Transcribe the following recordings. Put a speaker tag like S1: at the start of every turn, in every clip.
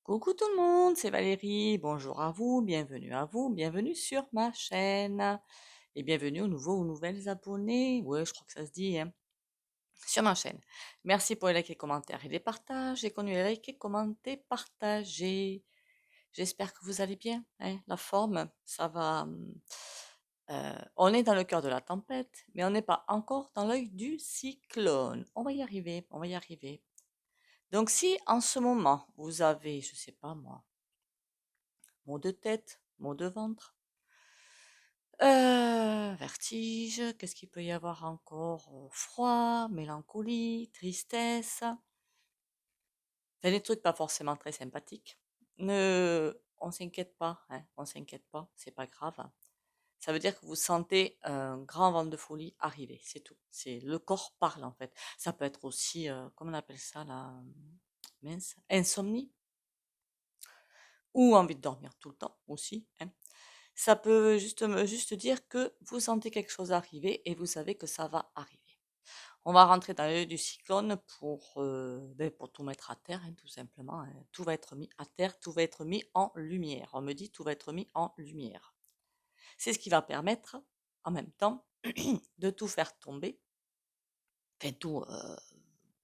S1: Coucou tout le monde, c'est Valérie. Bonjour à vous, bienvenue sur ma chaîne et bienvenue aux nouveaux ou nouvelles abonnés. Ouais, je crois que ça se dit, hein, sur ma chaîne. Merci pour les likes et commentaires et les partages. Et qu'on les likes et commenter, partagez. J'espère que vous allez bien, hein. La forme, ça va. On est dans le cœur de la tempête, mais on n'est pas encore dans l'œil du cyclone. On va y arriver, on va y arriver. Donc si en ce moment vous avez, je sais pas moi, maux de tête, maux de ventre, vertige, qu'est-ce qu'il peut y avoir encore? Froid, mélancolie, tristesse, enfin des trucs pas forcément très sympathiques. On s'inquiète pas, hein, on s'inquiète pas, c'est pas grave. Ça veut dire que vous sentez un grand vent de folie arriver, c'est tout. C'est le corps parle en fait. Ça peut être aussi, comment on appelle ça là, mince, insomnie ou envie de dormir tout le temps aussi, hein. Ça peut juste dire que vous sentez quelque chose arriver et vous savez que ça va arriver. On va rentrer dans l'œil du cyclone pour tout mettre à terre, hein, tout simplement, hein. Tout va être mis à terre, tout va être mis en lumière. On me dit tout va être mis en lumière. C'est ce qui va permettre, en même temps, de tout faire tomber. Enfin,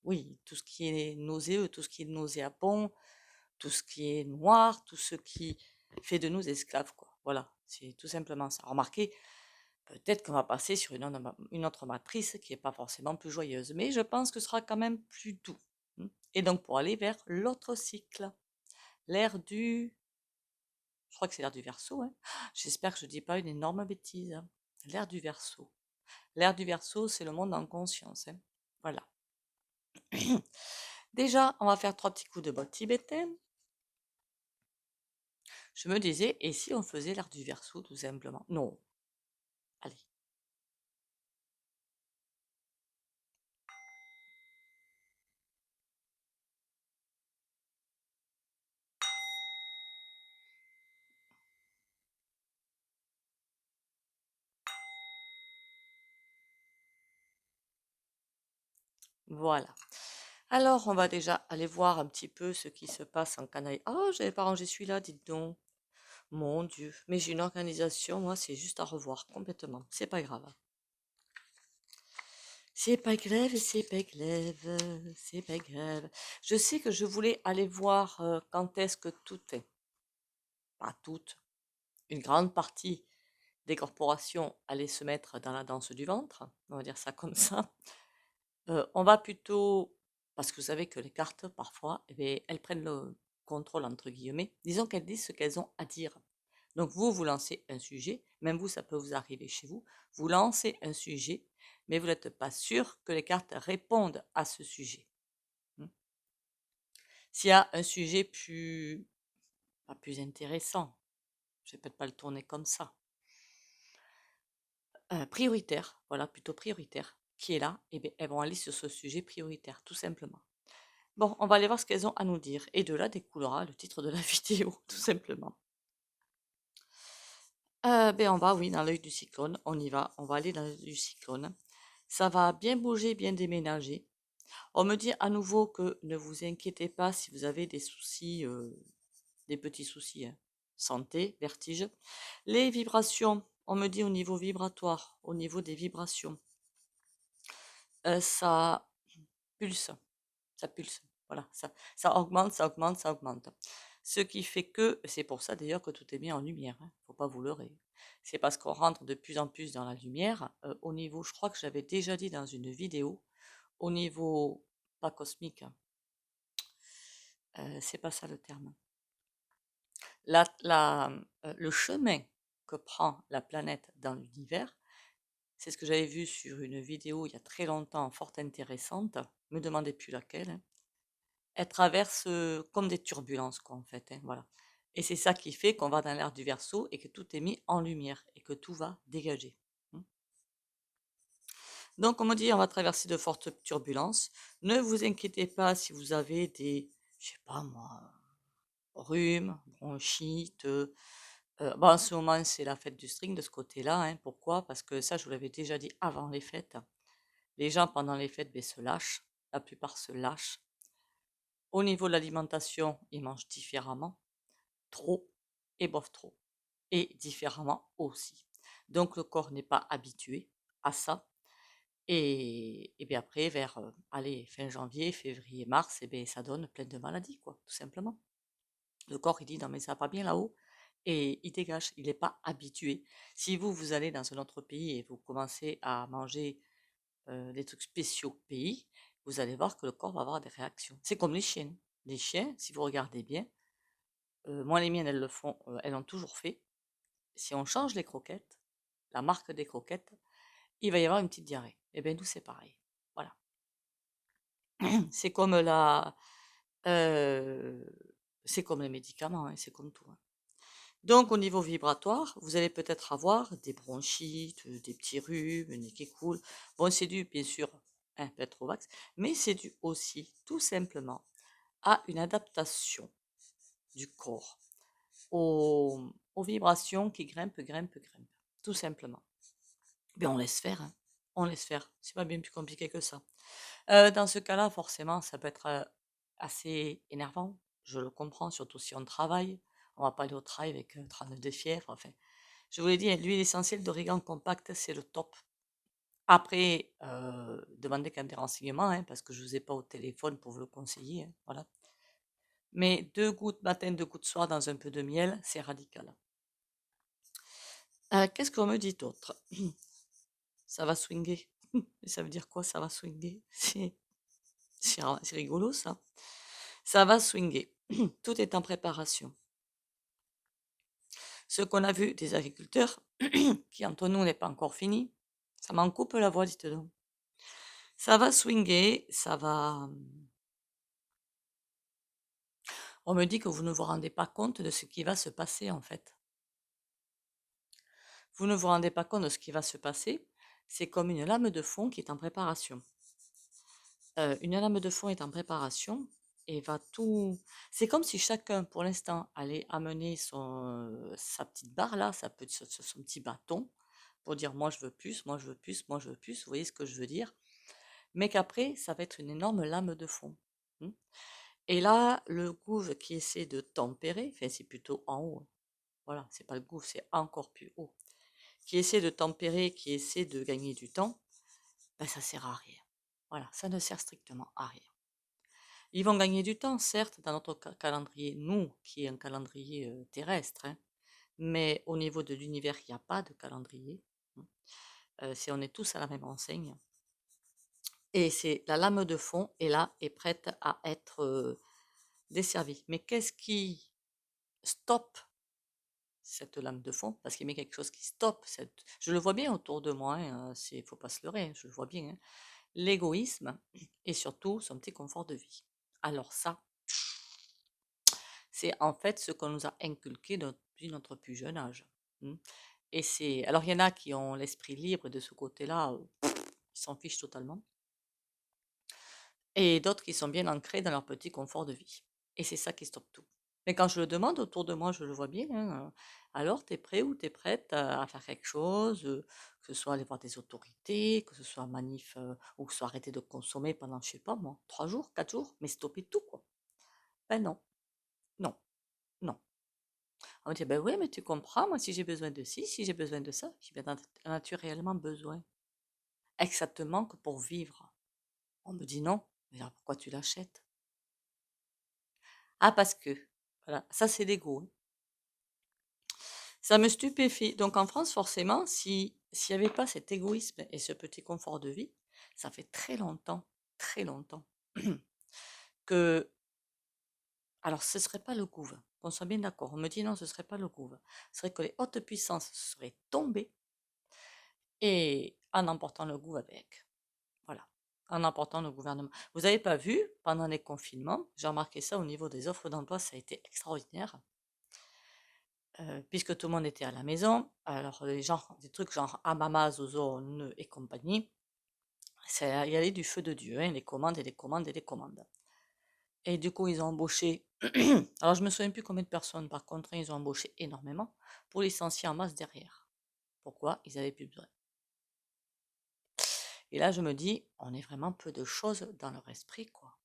S1: oui, tout ce qui est nauséeux, tout ce qui est nauséabond, tout ce qui est noir, tout ce qui fait de nous esclaves, quoi. Voilà, c'est tout simplement ça. Remarquez, peut-être qu'on va passer sur une autre matrice qui n'est pas forcément plus joyeuse, mais je pense que ce sera quand même plus doux. Et donc pour aller vers l'autre cycle, l'ère du... Je crois que c'est l'ère du Verseau, hein. J'espère que je ne dis pas une énorme bêtise, hein. L'ère du Verseau. L'ère du Verseau, c'est le monde en conscience, hein. Voilà. Déjà, on va faire trois petits coups de botte tibétaine. Je me disais, et si on faisait l'ère du Verseau, tout simplement? Non. Allez. Voilà. Alors, on va déjà aller voir un petit peu ce qui se passe en Canaï. Ah, j'avais pas rangé celui-là, dites donc. Mon Dieu. Mais j'ai une organisation, moi, c'est juste à revoir complètement. C'est pas grave. C'est pas grave, c'est pas grave, c'est pas grave. Je sais que je voulais aller voir quand est-ce que tout est, pas toutes, une grande partie des corporations allaient se mettre dans la danse du ventre, on va dire ça comme ça. On va plutôt, parce que vous savez que les cartes, parfois, eh bien, elles prennent le contrôle, entre guillemets. Disons qu'elles disent ce qu'elles ont à dire. Donc vous lancez un sujet, même vous, ça peut vous arriver chez vous. Vous lancez un sujet, mais vous n'êtes pas sûr que les cartes répondent à ce sujet. S'il y a un sujet pas plus intéressant, je vais peut-être pas le tourner comme ça, prioritaire, voilà, plutôt prioritaire, qui est là, et bien, elles vont aller sur ce sujet prioritaire, tout simplement. Bon, on va aller voir ce qu'elles ont à nous dire. Et de là découlera le titre de la vidéo, tout simplement. Ben on va, oui, dans l'œil du cyclone. On y va. On va aller dans l'œil du cyclone. Ça va bien bouger, bien déménager. On me dit à nouveau que ne vous inquiétez pas si vous avez des soucis, des petits soucis, hein. Santé, vertige. Les vibrations, on me dit au niveau vibratoire, au niveau des vibrations, ça pulse. Ça pulse. Voilà, ça augmente, ça augmente, ça augmente. Ce qui fait que, c'est pour ça d'ailleurs que tout est mis en lumière, hein, faut pas vous leurrer. C'est parce qu'on rentre de plus en plus dans la lumière, au niveau, je crois que j'avais déjà dit dans une vidéo, au niveau, pas cosmique, hein, c'est pas ça le terme. Le chemin que prend la planète dans l'univers, c'est ce que j'avais vu sur une vidéo il y a très longtemps, fort intéressante, me demandez plus laquelle, hein. Elle traverse, comme des turbulences quoi, en fait, hein, voilà. Et c'est ça qui fait qu'on va dans l'ère du Verseau et que tout est mis en lumière et que tout va dégager. Donc on me dit: «On va traverser de fortes turbulences. Ne vous inquiétez pas si vous avez des, je sais pas moi, rhume, bronchite, bah, en ce moment, c'est la fête du string de ce côté-là, hein. Pourquoi? Parce que ça, je vous l'avais déjà dit avant les fêtes. Les gens pendant les fêtes, beh, se lâchent, la plupart se lâchent. Au niveau de l'alimentation, ils mangent différemment, trop et boivent trop, et différemment aussi. Donc le corps n'est pas habitué à ça. Et bien après, vers allez, fin janvier, février, mars, et bien, ça donne plein de maladies, quoi, tout simplement. Le corps, il dit non, mais ça va pas bien là-haut, et il dégage, il n'est pas habitué. Si vous, vous allez dans un autre pays et vous commencez à manger des trucs spéciaux pays, vous allez voir que le corps va avoir des réactions. C'est comme les chiens. Les chiens, si vous regardez bien, moi les miennes, elles le font, elles l'ont toujours fait. Si on change les croquettes, la marque des croquettes, il va y avoir une petite diarrhée. Et bien nous, c'est pareil. Voilà. C'est comme euh, c'est comme les médicaments, hein, c'est comme tout, hein. Donc, au niveau vibratoire, vous allez peut-être avoir des bronchites, des petits rhumes, un nez qui coule. Bon, c'est dû, bien sûr, hein, peut-être au vax, mais c'est dû aussi, tout simplement, à une adaptation du corps aux vibrations qui grimpent, tout simplement. Bien, on laisse faire, hein. On laisse faire. C'est pas bien plus compliqué que ça. Dans ce cas-là, forcément, ça peut être assez énervant. Je le comprends, surtout si on travaille. On va pas aller au travail avec 39 de fièvre. Enfin, je vous l'ai dit, l'huile essentielle d'origan compact, c'est le top. Après, demandez quand même des renseignements, hein, parce que je ne vous ai pas au téléphone pour vous le conseiller, hein, voilà. Mais 2 gouttes matin, 2 gouttes soir dans un peu de miel, c'est radical. Qu'est-ce qu'on me dit d'autre? Ça va swinguer. Ça veut dire quoi, ça va swinguer? C'est rigolo, ça. Ça va swinguer. Tout est en préparation. Ce qu'on a vu des agriculteurs, qui entre nous n'est pas encore fini, ça m'en coupe la voix, dites donc. Ça va swinguer, ça va. On me dit que vous ne vous rendez pas compte de ce qui va se passer en fait. Vous ne vous rendez pas compte de ce qui va se passer. C'est comme une lame de fond qui est en préparation. Une lame de fond est en préparation et va tout. C'est comme si chacun, pour l'instant, allait amener sa petite barre là, son petit bâton, pour dire moi je veux plus, moi je veux plus, moi je veux plus. Vous voyez ce que je veux dire? Mais qu'après, ça va être une énorme lame de fond. Hmm. Et là, le gouve qui essaie de tempérer, enfin c'est plutôt en haut, hein. Voilà, c'est pas le gouffre, c'est encore plus haut. Qui essaie de tempérer, qui essaie de gagner du temps, ben ça sert à rien. Voilà, ça ne sert strictement à rien. Ils vont gagner du temps, certes, dans notre calendrier, nous, qui est un calendrier terrestre, hein, mais au niveau de l'univers, il n'y a pas de calendrier, hein. Si on est tous à la même enseigne. Et c'est la lame de fond est là, est prête à être desservie. Mais qu'est-ce qui stoppe cette lame de fond? Parce qu'il met quelque chose qui stoppe cette. Je le vois bien autour de moi, hein, faut pas se leurrer, hein, je le vois bien, hein. L'égoïsme et surtout son petit confort de vie. Alors ça, c'est en fait ce qu'on nous a inculqué depuis notre plus jeune âge. Hmm. Et c'est. Alors il y en a qui ont l'esprit libre de ce côté-là, ils s'en fichent totalement. Et d'autres qui sont bien ancrés dans leur petit confort de vie. Et c'est ça qui stoppe tout. Mais quand je le demande autour de moi, je le vois bien, hein, alors, t'es prêt ou t'es prête à faire quelque chose, que ce soit aller voir des autorités, que ce soit un manif, ou que ce soit arrêter de consommer pendant, je sais pas moi, 3 jours, 4 jours, mais stopper tout, quoi. Ben non, non, non. On me dit, ben oui, mais tu comprends, moi, si j'ai besoin de ci, si j'ai besoin de ça, j'ai bien en as-tu réellement besoin? Exactement que pour vivre. On me dit non, mais alors pourquoi tu l'achètes? Ah, parce que. Voilà, ça c'est l'ego, hein. Ça me stupéfie. Donc en France, forcément, s'il n'y avait pas cet égoïsme et ce petit confort de vie, ça fait très longtemps, que. Alors, ce ne serait pas le gouv, qu'on soit bien d'accord. On me dit non, ce ne serait pas le gouv. Ce serait que les hautes puissances seraient tombées et en emportant le gouv avec. Voilà. En emportant le gouvernement. Vous n'avez pas vu, pendant les confinements, j'ai remarqué ça au niveau des offres d'emploi, ça a été extraordinaire. Puisque tout le monde était à la maison, alors les gens, des trucs genre Amama, Ozone et compagnie, il y avait du feu de Dieu, hein, les commandes et les commandes et les commandes. Et du coup, ils ont embauché, alors je me souviens plus combien de personnes, par contre, hein, ils ont embauché énormément pour licencier en masse derrière. Pourquoi? Ils avaient plus besoin. Et là, je me dis, on est vraiment peu de choses dans leur esprit, quoi.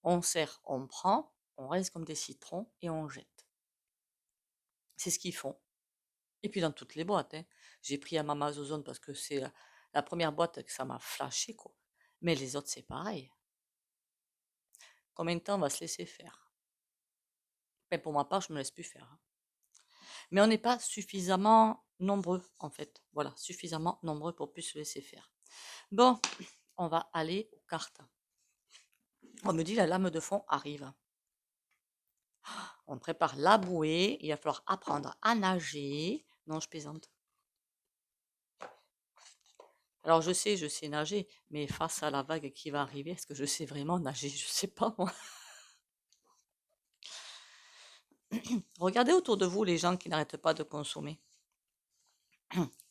S1: On sert, on prend, on reste comme des citrons et on jette. C'est ce qu'ils font. Et puis dans toutes les boîtes, hein. J'ai pris à Mama Zozone parce que c'est la première boîte que ça m'a flashé, quoi. Mais les autres, c'est pareil. Combien de temps on va se laisser faire? Mais pour ma part, je me laisse plus faire, hein. Mais on n'est pas suffisamment nombreux, en fait. Voilà, suffisamment nombreux pour plus se laisser faire. Bon, on va aller aux cartes. On me dit la lame de fond arrive. On prépare la bouée. Il va falloir apprendre à nager. Non, je plaisante. Alors je sais nager, mais face à la vague qui va arriver, est-ce que je sais vraiment nager? Je sais pas moi. Regardez autour de vous les gens qui n'arrêtent pas de consommer.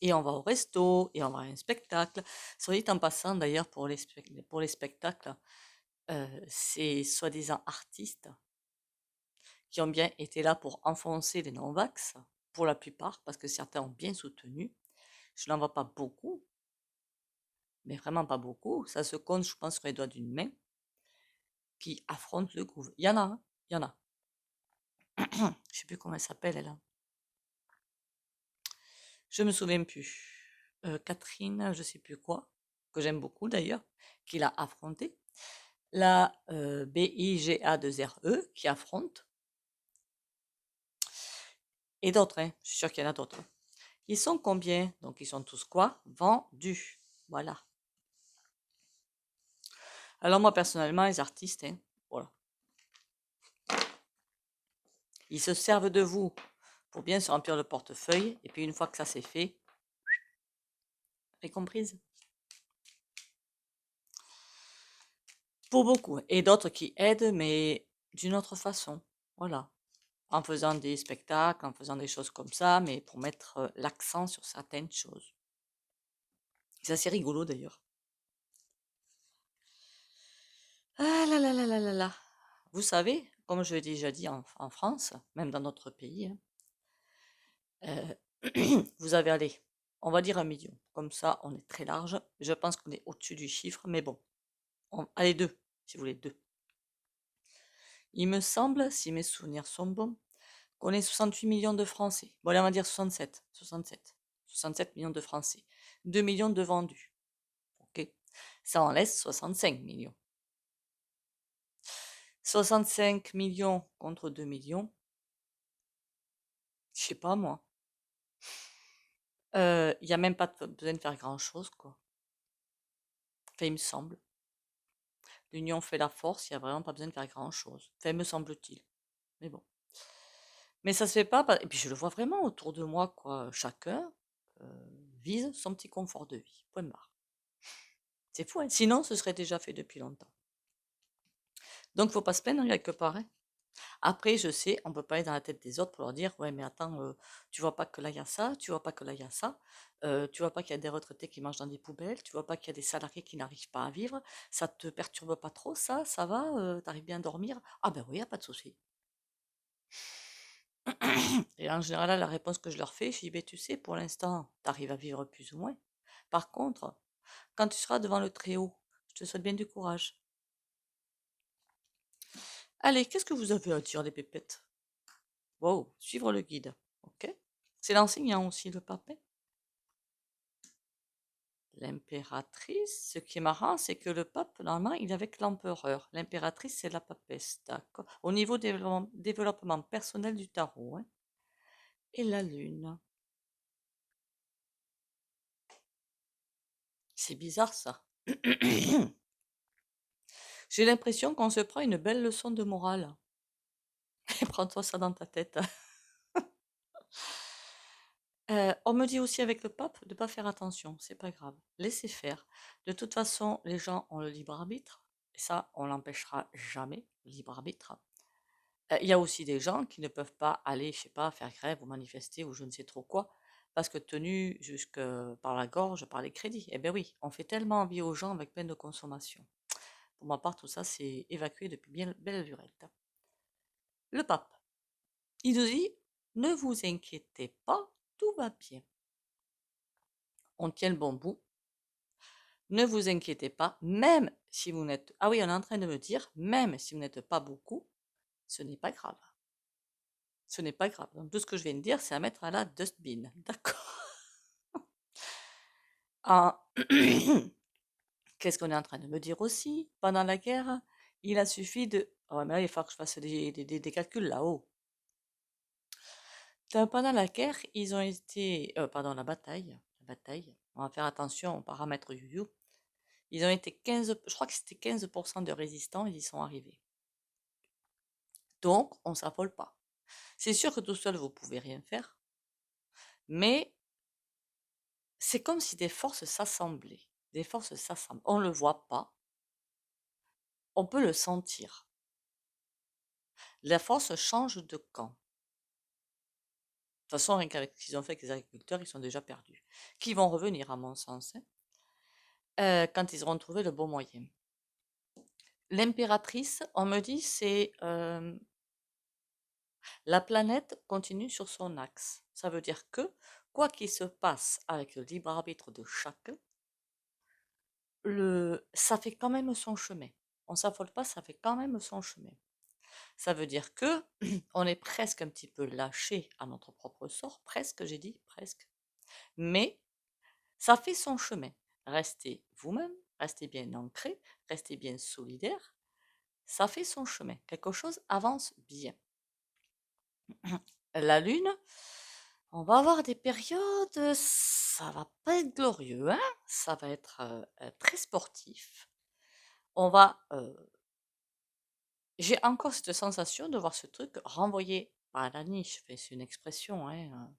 S1: Et on va au resto, et on va à un spectacle. Soit dit en passant d'ailleurs pour les spectacles, ces soi-disant artistes qui ont bien été là pour enfoncer les non-vax, pour la plupart, parce que certains ont bien soutenu. Je n'en vois pas beaucoup, mais vraiment pas beaucoup. Ça se compte, je pense, sur les doigts d'une main, qui affrontent le gouvernement. Il y en a, hein, il y en a. Je sais plus comment elle s'appelle, elle. Je me souviens plus. Catherine, je sais plus quoi, que j'aime beaucoup d'ailleurs, qui l'a affronté. La BIGA2RE qui affronte. Et d'autres, hein. Je suis sûre qu'il y en a d'autres. Ils sont combien? Donc ils sont tous quoi? Vendus. Voilà. Alors moi personnellement, les artistes, hein, voilà. Ils se servent de vous pour bien se remplir le portefeuille. Et puis une fois que ça c'est fait, vous comprise? Pour beaucoup. Et d'autres qui aident, mais d'une autre façon. Voilà. En faisant des spectacles, en faisant des choses comme ça, mais pour mettre l'accent sur certaines choses. C'est assez rigolo d'ailleurs. Ah là là là là là là. Vous savez, comme je l'ai déjà dit en France, même dans notre pays, hein, vous avez allé, on va dire 1 million. Comme ça, on est très large. Je pense qu'on est au-dessus du chiffre, mais bon. Allez, 2, si vous voulez, 2. Il me semble, si mes souvenirs sont bons, qu'on est 68 millions de Français. Bon, allez, on va dire 67. 67. 67 millions de Français. 2 millions de vendus. Ok. Ça en laisse 65 millions. 65 millions contre 2 millions. Je sais pas, moi. Il n'y a même pas besoin de faire grand-chose, quoi. Enfin, il me semble. L'union fait la force, il n'y a vraiment pas besoin de faire grand-chose. Enfin, me semble-t-il. Mais bon. Mais ça se fait pas. Et puis je le vois vraiment autour de moi, quoi. Chacun vise son petit confort de vie. Point barre. C'est fou, hein. Sinon, ce serait déjà fait depuis longtemps. Donc, faut pas se plaindre quelque part, hein. Après, je sais, on peut pas aller dans la tête des autres pour leur dire, ouais, mais attends, tu vois pas que là il y a ça, tu vois pas que là il y a ça, tu vois pas qu'il y a des retraités qui mangent dans des poubelles, tu vois pas qu'il y a des salariés qui n'arrivent pas à vivre, ça te perturbe pas trop, ça va, t'arrives bien à dormir? Ah ben oui, y a pas de souci. Et en général, la réponse que je leur fais, je dis, ben tu sais, pour l'instant, t'arrives à vivre plus ou moins. Par contre, quand tu seras devant le Très-Haut, je te souhaite bien du courage. Allez, qu'est-ce que vous avez à dire, des pépettes? Wow, suivre le guide. Ok. C'est l'enseignant aussi, le pape, hein. L'impératrice, ce qui est marrant, c'est que le pape, normalement, il est avec l'empereur. L'impératrice, c'est la papesse, d'accord. Au niveau développement personnel du tarot, hein. Et la lune. C'est bizarre, ça. J'ai l'impression qu'on se prend une belle leçon de morale. Prends-toi ça dans ta tête. On me dit aussi avec le pape de ne pas faire attention, c'est pas grave. Laissez faire. De toute façon, les gens ont le libre arbitre. Et ça, on l'empêchera jamais, le libre arbitre. Il y a aussi des gens qui ne peuvent pas aller, je sais pas, faire grève ou manifester ou je ne sais trop quoi, parce que tenus jusque par la gorge par les crédits. Eh bien oui, on fait tellement envie aux gens avec peine de consommation. Pour ma part, tout ça, c'est évacué depuis bien belle lurette. Le pape, il nous dit, ne vous inquiétez pas, tout va bien. On tient le bon bout. ne vous inquiétez pas, même si vous n'êtes... Ah oui, on est en train de me dire, même si vous n'êtes pas beaucoup, ce n'est pas grave. Ce n'est pas grave. Donc, tout ce que je viens de dire, c'est à mettre à la dustbin. D'accord. Ah, qu'est-ce qu'on est en train de me dire aussi? Pendant la guerre, il a suffi de... Oh, mais là, il faut que je fasse des calculs là-haut. Pendant la guerre, ils ont été... pardon, la bataille, on va faire attention aux paramètres you. Ils ont été 15... Je crois que c'était 15% de résistants, ils y sont arrivés. Donc, on ne s'affole pas. C'est sûr que tout seul, vous ne pouvez rien faire, mais c'est comme si des forces s'assemblaient. Des forces s'assemblent. On ne le voit pas, on peut le sentir. La force change de camp. De toute façon, rien qu'avec ce qu'ils ont fait avec les agriculteurs, ils sont déjà perdus. Qui vont revenir, à mon sens, quand ils auront trouvé le bon moyen. L'impératrice, on me dit, c'est la planète continue sur son axe. Ça veut dire que, quoi qu'il se passe avec le libre arbitre de chacun, ça fait quand même son chemin. On s'affole pas, ça fait quand même son chemin. Ça veut dire que on est presque un petit peu lâché à notre propre sort, presque, j'ai dit, presque. Mais ça fait son chemin. Restez vous-même, restez bien ancré, restez bien solidaire. Ça fait son chemin. Quelque chose avance bien. La Lune, on va avoir des périodes, ça va pas être glorieux, hein, ça va être très sportif. On va, j'ai encore cette sensation de voir ce truc renvoyer à la niche, enfin, c'est une expression, hein,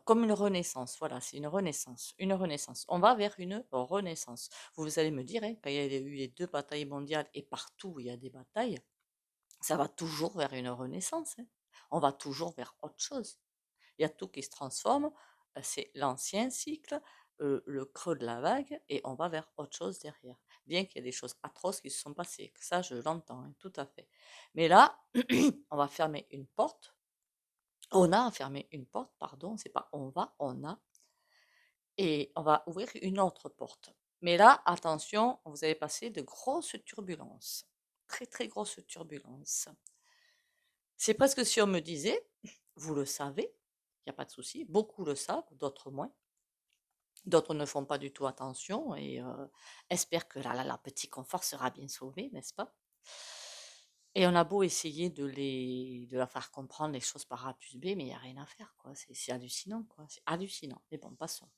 S1: comme une renaissance. Voilà, c'est une renaissance, une renaissance. On va vers une renaissance. Vous allez me dire, hein, quand il y a eu les 2 batailles mondiales et partout où il y a des batailles, ça va toujours vers une renaissance, hein. On va toujours vers autre chose. Il y a tout qui se transforme, c'est l'ancien cycle, le creux de la vague, et on va vers autre chose derrière. Bien qu'il y ait des choses atroces qui se sont passées, que ça je l'entends, hein, tout à fait. Mais là, on va fermer une porte. On a fermé une porte, pardon, c'est pas on va, on a, et on va ouvrir une autre porte. Mais là, attention, vous allez passer de grosses turbulences, très très grosses turbulences. C'est presque si on me disait, vous le savez, il n'y a pas de souci, beaucoup le savent, d'autres moins. D'autres ne font pas du tout attention et espèrent que là, petit confort sera bien sauvé, n'est-ce pas? Et on a beau essayer de leur faire comprendre les choses par A plus B, mais il n'y a rien à faire, quoi. C'est hallucinant, quoi. C'est hallucinant. Mais bon, passons.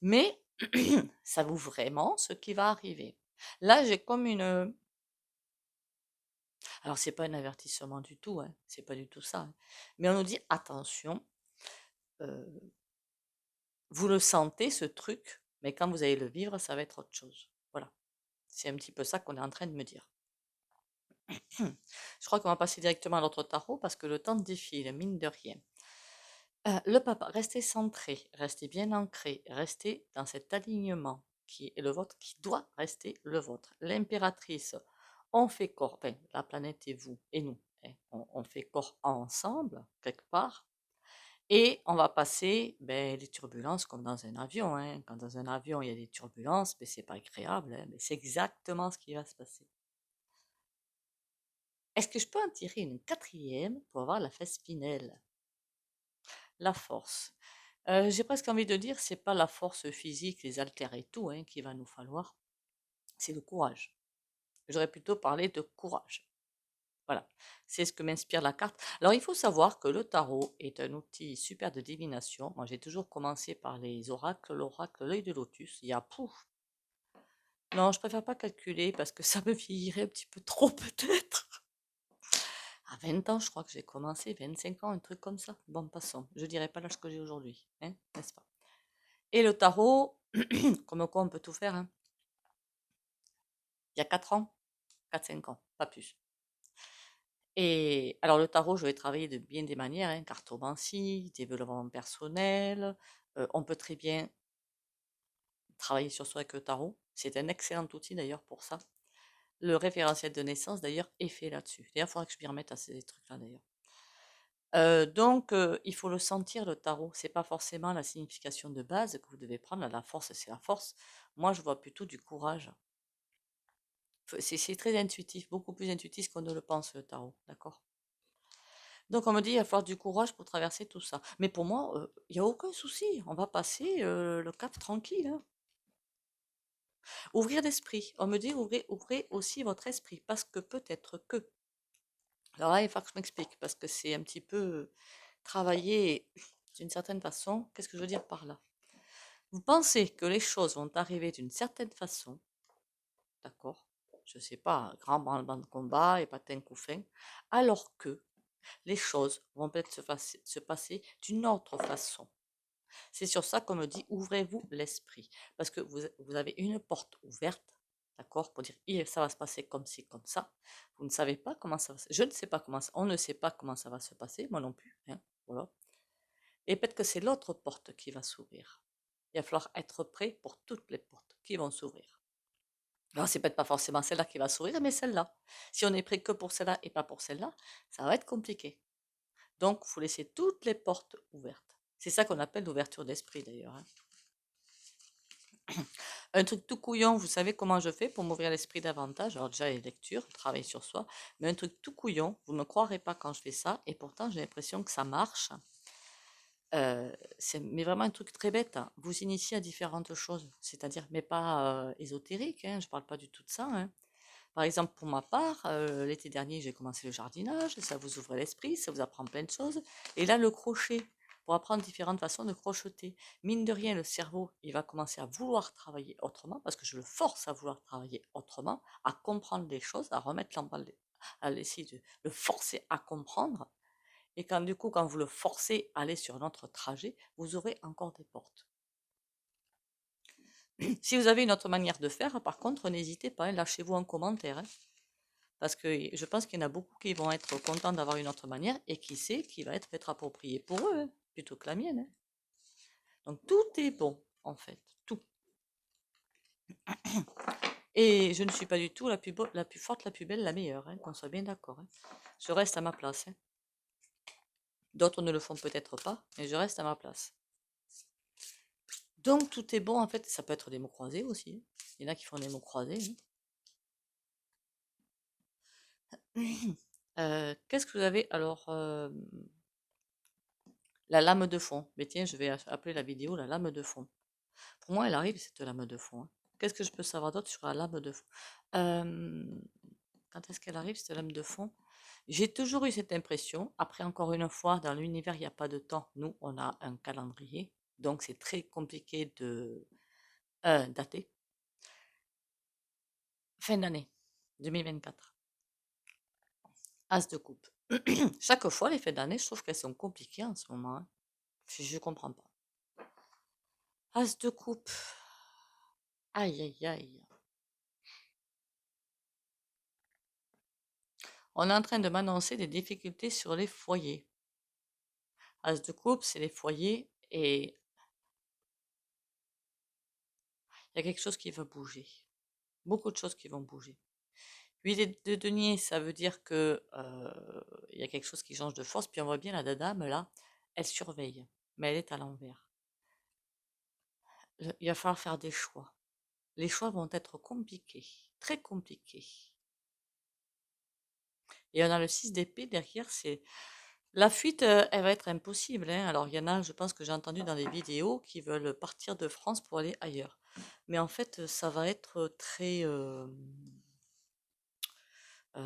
S1: Mais savez-vous vraiment ce qui va arriver? Là, j'ai comme une... Alors, c'est pas un avertissement du tout, hein. C'est pas du tout ça, hein. Mais on nous dit, attention, euh, vous le sentez, ce truc, mais quand vous allez le vivre, ça va être autre chose. Voilà. C'est un petit peu ça qu'on est en train de me dire. Je crois qu'on va passer directement à l'autre tarot parce que le temps défile, mine de rien. Le papa, restez centré, restez bien ancré, restez dans cet alignement qui est le vôtre, qui doit rester le vôtre. L'impératrice, on fait corps, enfin, la planète et vous et nous, hein, on fait corps ensemble, quelque part, et on va passer les turbulences comme dans un avion, hein. Quand dans un avion il y a des turbulences, c'est pas agréable, hein, mais c'est exactement ce qui va se passer. Est-ce que je peux en tirer une quatrième pour avoir la phase finale? La force. J'ai presque envie de dire, c'est pas la force physique, les haltères et tout, hein, qu'il va nous falloir, c'est le courage. J'aurais plutôt parlé de courage. Voilà, c'est ce que m'inspire la carte. Alors, il faut savoir que le tarot est un outil super de divination. Moi, j'ai toujours commencé par les oracles, l'oracle, l'œil de lotus. Il y a pouf. Non, je préfère pas calculer parce que ça me vieillirait un petit peu trop, peut-être. À 20 ans, je crois que j'ai commencé, 25 ans, un truc comme ça. Bon, passons. Je dirais pas l'âge que j'ai aujourd'hui, hein, n'est-ce pas? Et le tarot, comme quoi on peut tout faire, hein. Il y a 4 ans, 4-5 ans, pas plus. Et alors le tarot, je vais travailler de bien des manières, hein, cartomancie, développement personnel. On peut très bien travailler sur soi avec le tarot. C'est un excellent outil d'ailleurs pour ça. Le référentiel de naissance d'ailleurs est fait là-dessus. D'ailleurs, il faudra que je m'y remette à ces trucs-là d'ailleurs. Donc, il faut le sentir, le tarot. C'est pas forcément la signification de base que vous devez prendre. La force, c'est la force. Moi, je vois plutôt du courage. C'est très intuitif, beaucoup plus intuitif qu'on ne le pense, le tarot, d'accord? Donc on me dit, il va falloir du courage pour traverser tout ça. Mais pour moi, il n'y a aucun souci. On va passer le cap tranquille, hein. Ouvrir l'esprit. On me dit, ouvrez aussi votre esprit. Parce que peut-être que. Alors là, il faut que je m'explique. Parce que c'est un petit peu travailler d'une certaine façon. Qu'est-ce que je veux dire par là? Vous pensez que les choses vont arriver d'une certaine façon, d'accord? Je sais pas, grand branle-bas de combat et patin coup fin, alors que les choses vont peut-être se passer d'une autre façon. C'est sur ça qu'on me dit ouvrez-vous l'esprit. Parce que vous avez une porte ouverte, d'accord, pour dire ça va se passer comme ci, comme ça. Vous ne savez pas comment ça va se Je ne sais pas comment ça, on ne sait pas comment ça va se passer, moi non plus, hein, voilà. Et peut-être que c'est l'autre porte qui va s'ouvrir. Il va falloir être prêt pour toutes les portes qui vont s'ouvrir. Alors, c'est peut-être pas forcément celle-là qui va s'ouvrir, mais celle-là. Si on est prêt que pour celle-là et pas pour celle-là, ça va être compliqué. Donc, il faut laisser toutes les portes ouvertes. C'est ça qu'on appelle l'ouverture d'esprit d'ailleurs, hein. Un truc tout couillon, vous savez comment je fais pour m'ouvrir l'esprit davantage? Alors déjà, les lectures, travail sur soi, mais un truc tout couillon, vous ne me croirez pas quand je fais ça, et pourtant j'ai l'impression que ça marche. Mais vraiment un truc très bête, hein. Vous initiez à différentes choses, c'est-à-dire, mais pas ésotérique, hein, je ne parle pas du tout de ça, hein. Par exemple, pour ma part, l'été dernier, j'ai commencé le jardinage, ça vous ouvre l'esprit, ça vous apprend plein de choses. Et là, le crochet, pour apprendre différentes façons de crocheter. Mine de rien, le cerveau, il va commencer à vouloir travailler autrement, parce que je le force à vouloir travailler autrement, à comprendre les choses, à remettre l'emballe, à essayer de le forcer à comprendre. Et quand du coup, quand vous le forcez à aller sur notre trajet, vous aurez encore des portes. Si vous avez une autre manière de faire, par contre, n'hésitez pas, hein, lâchez-vous un commentaire, hein. Parce que je pense qu'il y en a beaucoup qui vont être contents d'avoir une autre manière et qui sait qui va être approprié pour eux, hein, plutôt que la mienne, hein. Donc tout est bon, en fait, tout. Et je ne suis pas du tout la plus forte, la plus belle, la meilleure, hein, qu'on soit bien d'accord, hein. Je reste à ma place, hein. D'autres ne le font peut-être pas, mais je reste à ma place. Donc tout est bon, en fait. Ça peut être des mots croisés aussi, hein. Il y en a qui font des mots croisés, hein. Qu'est-ce que vous avez alors la lame de fond. Mais tiens, je vais appeler la vidéo la lame de fond. Pour moi, elle arrive, cette lame de fond, hein. Qu'est-ce que je peux savoir d'autre sur la lame de fond? Euh, Quand est-ce qu'elle arrive, cette lame de fond? J'ai toujours eu cette impression. Après, encore une fois, dans l'univers, il n'y a pas de temps. Nous, on a un calendrier. Donc, c'est très compliqué de dater. Fin d'année 2024. As de coupe. Chaque fois, les fins d'année, je trouve qu'elles sont compliquées en ce moment, hein. Je ne comprends pas. As de coupe. Aïe, aïe, aïe. On est en train de m'annoncer des difficultés sur les foyers. As de coupe, c'est les foyers et il y a quelque chose qui va bouger. Beaucoup de choses qui vont bouger. 8 de denier, ça veut dire que il y a quelque chose qui change de force. Puis on voit bien la dame là, elle surveille, mais elle est à l'envers. Il va falloir faire des choix. Les choix vont être compliqués, très compliqués. Et on a le 6 d'épée derrière, c'est la fuite, elle va être impossible, hein. Alors il y en a, je pense que j'ai entendu dans les vidéos, qui veulent partir de France pour aller ailleurs. Mais en fait, ça va être très,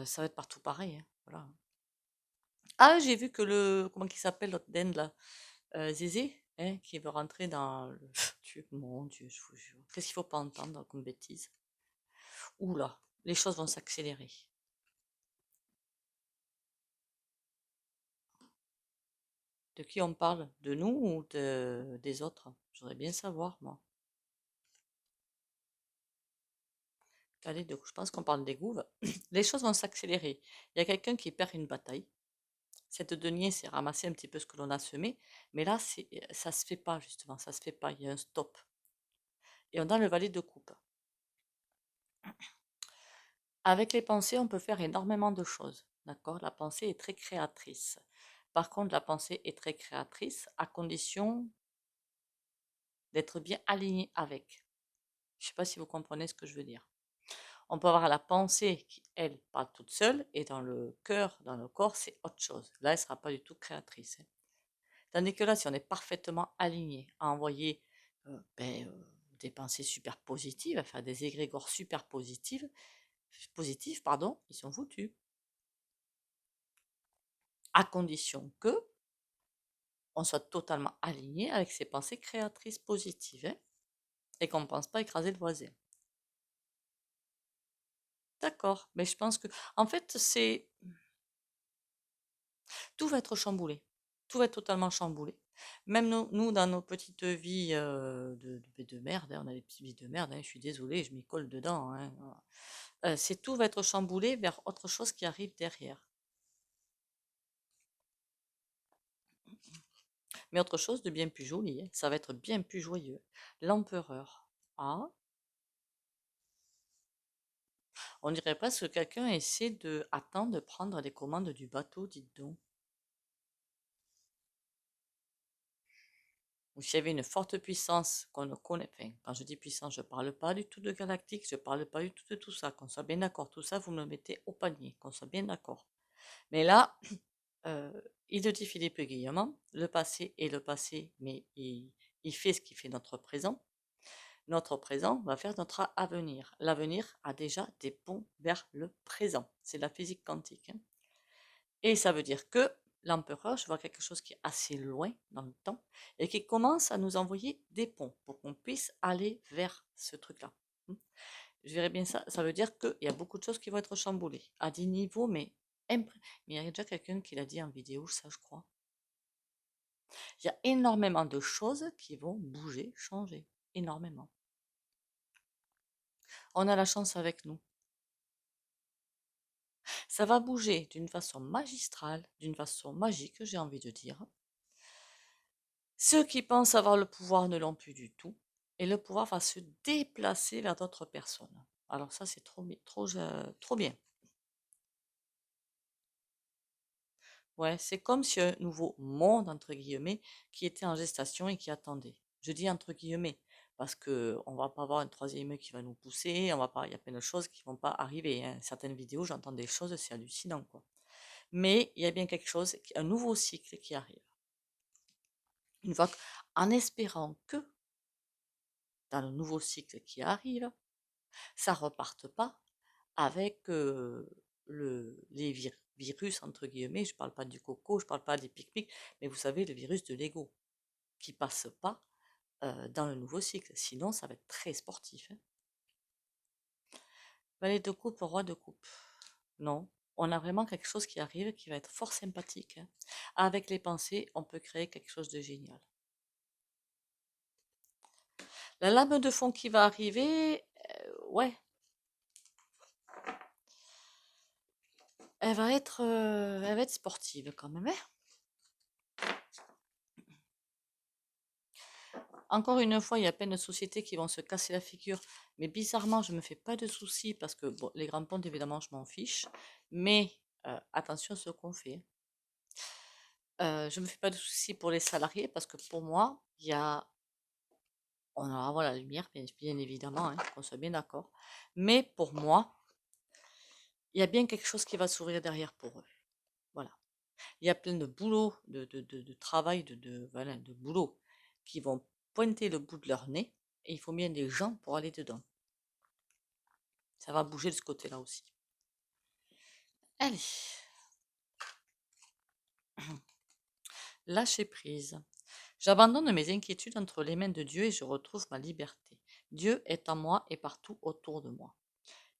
S1: ça va être partout pareil, hein, voilà. Ah, j'ai vu que comment il s'appelle l'autre dinde là? Zézé, hein, qui veut rentrer dans le Dieu, mon Dieu, je vous jure. Qu'est-ce qu'il faut pas entendre comme bêtise? Ouh là, les choses vont s'accélérer. De qui on parle? De nous ou des autres? Je voudrais bien savoir, moi. Allez, je pense qu'on parle des gouves. Les choses vont s'accélérer. Il y a quelqu'un qui perd une bataille. Cette denier, c'est ramasser un petit peu ce que l'on a semé. Mais là, ça se fait pas, justement. Ça se fait pas. Il y a un stop. Et on a le valet de coupe. Avec les pensées, on peut faire énormément de choses. D'accord? La pensée est très créatrice. Par contre, la pensée est très créatrice à condition d'être bien aligné avec. Je ne sais pas si vous comprenez ce que je veux dire. On peut avoir la pensée qui, elle, parle toute seule, et dans le cœur, dans le corps, c'est autre chose. Là, elle ne sera pas du tout créatrice. Tandis que là, si on est parfaitement aligné à envoyer des pensées super positives, enfin des égrégores super positifs, pardon, ils sont foutus. À condition que on soit totalement aligné avec ces pensées créatrices positives, et qu'on ne pense pas écraser le voisin. D'accord, mais je pense que, en fait, tout va être chamboulé. Tout va être totalement chamboulé. Même nous dans nos petites vies de merde, on a des petites vies de merde, je suis désolée, je m'y colle dedans. Voilà. Tout va être chamboulé vers autre chose qui arrive derrière. Mais autre chose de bien plus joli, ça va être bien plus joyeux. L'empereur. Ah, on dirait presque que quelqu'un essaie de attendre de prendre les commandes du bateau, dites donc. Ou s'il y avait une forte puissance qu'on ne connaît, enfin, quand je dis puissance, je ne parle pas du tout de galactique, je ne parle pas du tout de tout ça, qu'on soit bien d'accord, tout ça, vous me le mettez au panier, qu'on soit bien d'accord. Mais là, euh, il le dit Philippe Guillemot, le passé est le passé, mais il fait ce qui fait notre présent. Notre présent va faire notre avenir. L'avenir a déjà des ponts vers le présent. C'est la physique quantique. Et ça veut dire que l'empereur, je vois quelque chose qui est assez loin dans le temps et qui commence à nous envoyer des ponts pour qu'on puisse aller vers ce truc-là. Je verrais bien ça. Ça veut dire qu'il y a beaucoup de choses qui vont être chamboulées à des niveaux, mais il y a déjà quelqu'un qui l'a dit en vidéo, ça je crois. Il y a énormément de choses qui vont bouger, changer. Énormément. On a la chance avec nous. Ça va bouger d'une façon magistrale, d'une façon magique, j'ai envie de dire. Ceux qui pensent avoir le pouvoir ne l'ont plus du tout, et le pouvoir va se déplacer vers d'autres personnes. Alors ça, c'est trop bien. Ouais, c'est comme si un nouveau monde, entre guillemets, qui était en gestation et qui attendait. Je dis entre guillemets, parce que on va pas avoir un troisième œil qui va nous pousser, on va pas, il y a plein de choses qui vont pas arriver, hein. Certaines vidéos, j'entends des choses, c'est hallucinant, quoi. Mais il y a bien quelque chose, un nouveau cycle qui arrive. Une fois en espérant que dans le nouveau cycle qui arrive, ça reparte pas avec les virus, entre guillemets. Je parle pas du coco, je parle pas des pic-pic, mais vous savez, le virus de l'ego qui passe pas dans le nouveau cycle. Sinon, ça va être très sportif. Valet de coupe, roi de coupe. Non, on a vraiment quelque chose qui arrive qui va être fort sympathique. Avec les pensées, on peut créer quelque chose de génial. La lame de fond qui va arriver, ouais, elle va être sportive quand même. Encore une fois, il y a plein de sociétés qui vont se casser la figure, mais bizarrement, je ne me fais pas de soucis parce que bon, les grands pontes, évidemment, je m'en fiche, mais attention à ce qu'on fait. Je ne me fais pas de soucis pour les salariés parce que pour moi, on aura la lumière, bien évidemment, hein, qu'on soit bien d'accord, mais pour moi, il y a bien quelque chose qui va s'ouvrir derrière pour eux. Voilà. Il y a plein de boulot, de travail, voilà, de boulot qui vont pointer le bout de leur nez et il faut bien des gens pour aller dedans. Ça va bouger de ce côté-là aussi. Allez, lâcher prise. J'abandonne mes inquiétudes entre les mains de Dieu et je retrouve ma liberté. Dieu est en moi et partout autour de moi.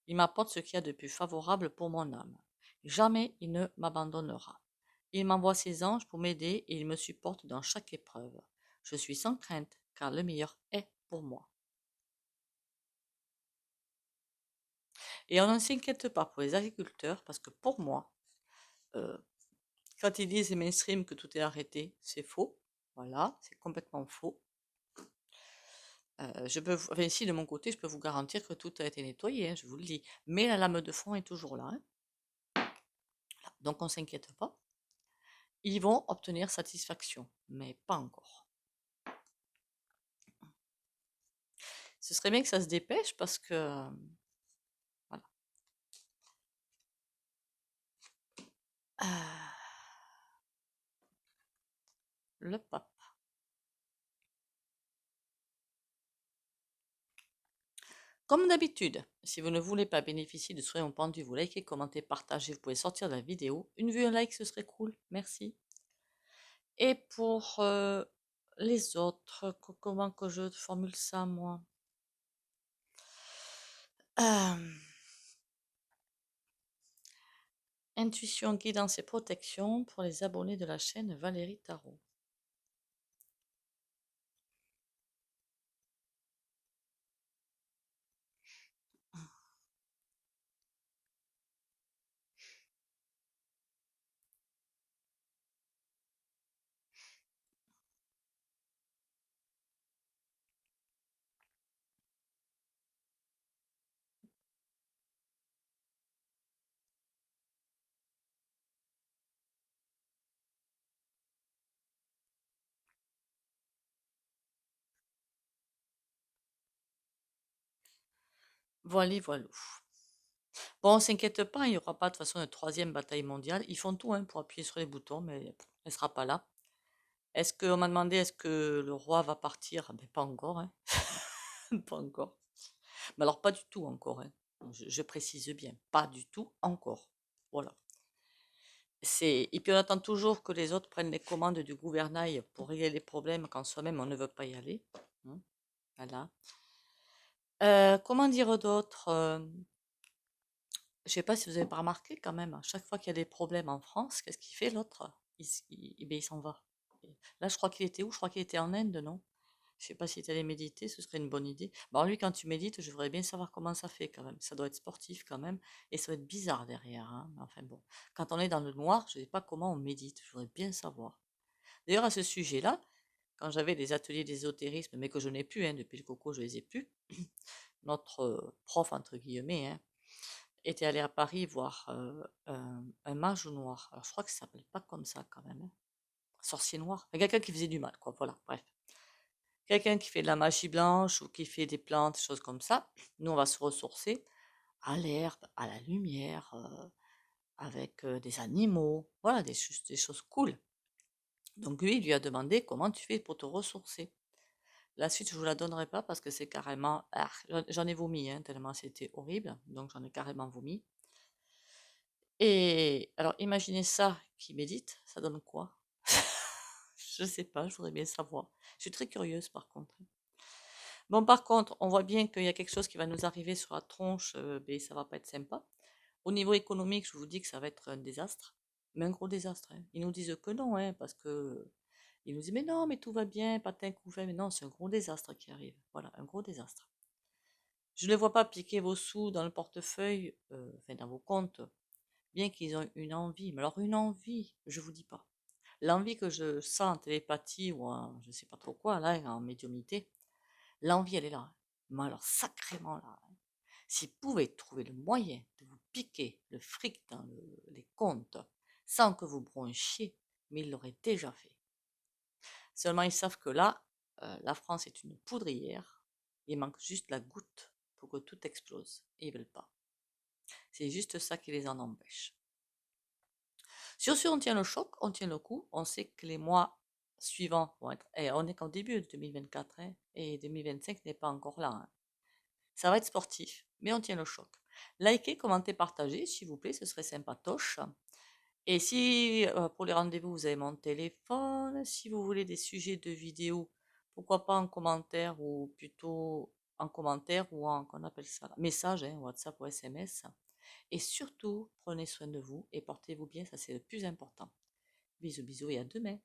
S1: Il m'apporte ce qu'il y a de plus favorable pour mon âme. Jamais il ne m'abandonnera. Il m'envoie ses anges pour m'aider et il me supporte dans chaque épreuve. Je suis sans crainte car le meilleur est pour moi. Et on ne s'inquiète pas pour les agriculteurs parce que pour moi, euh, quand ils disent les mainstream que tout est arrêté, c'est faux. Voilà, c'est complètement faux. Ici de mon côté, je peux vous garantir que tout a été nettoyé, je vous le dis. Mais la lame de fond est toujours là. Donc on ne s'inquiète pas. ils vont obtenir satisfaction, mais pas encore. Ce serait bien que ça se dépêche parce que, voilà. Ah, le pape. Comme d'habitude, si vous ne voulez pas bénéficier de soins pendu, vous likez, commentez, partagez, vous pouvez sortir de la vidéo. Une vue, un like, ce serait cool. Merci. Et pour les autres, comment que je formule ça, moi? Intuition, guidance et protection pour les abonnés de la chaîne Valérie Tarot. Voilà, voilà. Bon, on s'inquiète pas, il n'y aura pas de toute façon une troisième bataille mondiale. Ils font tout hein, pour appuyer sur les boutons, mais elle ne sera pas là. Est-ce qu'on m'a demandé est-ce que le roi va partir? Ben, pas encore, hein. Pas encore. Mais alors pas du tout encore, hein. Je précise bien, pas du tout encore. Voilà. Et puis on attend toujours que les autres prennent les commandes du gouvernail pour régler les problèmes quand soi-même on ne veut pas y aller. Hein. Voilà. Comment dire d'autre? Je sais pas si vous avez pas remarqué quand même, à chaque fois qu'il y a des problèmes en France, qu'est-ce qu'il fait l'autre? Ben, il s'en va. Là, je crois qu'il était où? Je crois qu'il était en Inde, non? Je sais pas si tu allais méditer, ce serait une bonne idée. Bon, lui, quand tu médites, je voudrais bien savoir comment ça fait quand même. Ça doit être sportif quand même, et ça doit être bizarre derrière, hein. Mais enfin bon, quand on est dans le noir, je sais pas comment on médite. Je voudrais bien savoir. D'ailleurs, à ce sujet-là, quand j'avais des ateliers d'ésotérisme, mais que je n'ai plus, hein, depuis le coco, je les ai plus, notre prof, entre guillemets, hein, était allé à Paris voir un mage noir. Alors, je crois que ça s'appelle pas comme ça quand même, hein. Sorcier noir. Enfin, quelqu'un qui faisait du mal, quoi. Voilà, bref. Quelqu'un qui fait de la magie blanche ou qui fait des plantes, des choses comme ça. Nous, on va se ressourcer à l'herbe, à la lumière, avec des animaux. Voilà, des choses cool. Donc, lui, il lui a demandé comment tu fais pour te ressourcer. La suite, je ne vous la donnerai pas parce que c'est carrément. Ah, j'en ai vomi, hein, tellement c'était horrible. Donc, j'en ai carrément vomi. Et alors, imaginez ça qui médite, ça donne quoi? Je sais pas, je voudrais bien savoir. Je suis très curieuse par contre. Bon, par contre, on voit bien qu'il y a quelque chose qui va nous arriver sur la tronche, mais ça va pas être sympa. Au niveau économique, je vous dis que ça va être un désastre, mais un gros désastre, hein. Ils nous disent que non, hein, parce que ils nous disent mais non, mais tout va bien, patin couvert, mais non, c'est un gros désastre qui arrive. Voilà, un gros désastre. Je ne les vois pas piquer vos sous dans le portefeuille, enfin dans vos comptes, bien qu'ils ont une envie. Mais alors une envie, je vous dis pas. L'envie que je sens en télépathie ou en je sais pas trop quoi, là, en médiumnité, l'envie, elle est là, hein. Mais alors sacrément là, hein. S'ils pouvaient trouver le moyen de vous piquer le fric dans les comptes sans que vous bronchiez, mais ils l'auraient déjà fait. Seulement, ils savent que là, la France est une poudrière. Il manque juste la goutte pour que tout explose. Et ils veulent pas. C'est juste ça qui les en empêche. Sur ce, on tient le choc, on tient le coup. On sait que les mois suivants vont être. Et on est qu'en début de 2024, hein, et 2025 n'est pas encore là, hein. Ça va être sportif, mais on tient le choc. Likez, commentez, partagez, s'il vous plaît, ce serait sympatoche. Et si pour les rendez-vous, vous avez mon téléphone, si vous voulez des sujets de vidéos, pourquoi pas en commentaire ou plutôt en commentaire ou en, qu'on appelle ça, message, hein, WhatsApp ou SMS. Et surtout, prenez soin de vous et portez-vous bien, ça c'est le plus important. Bisous bisous et à demain.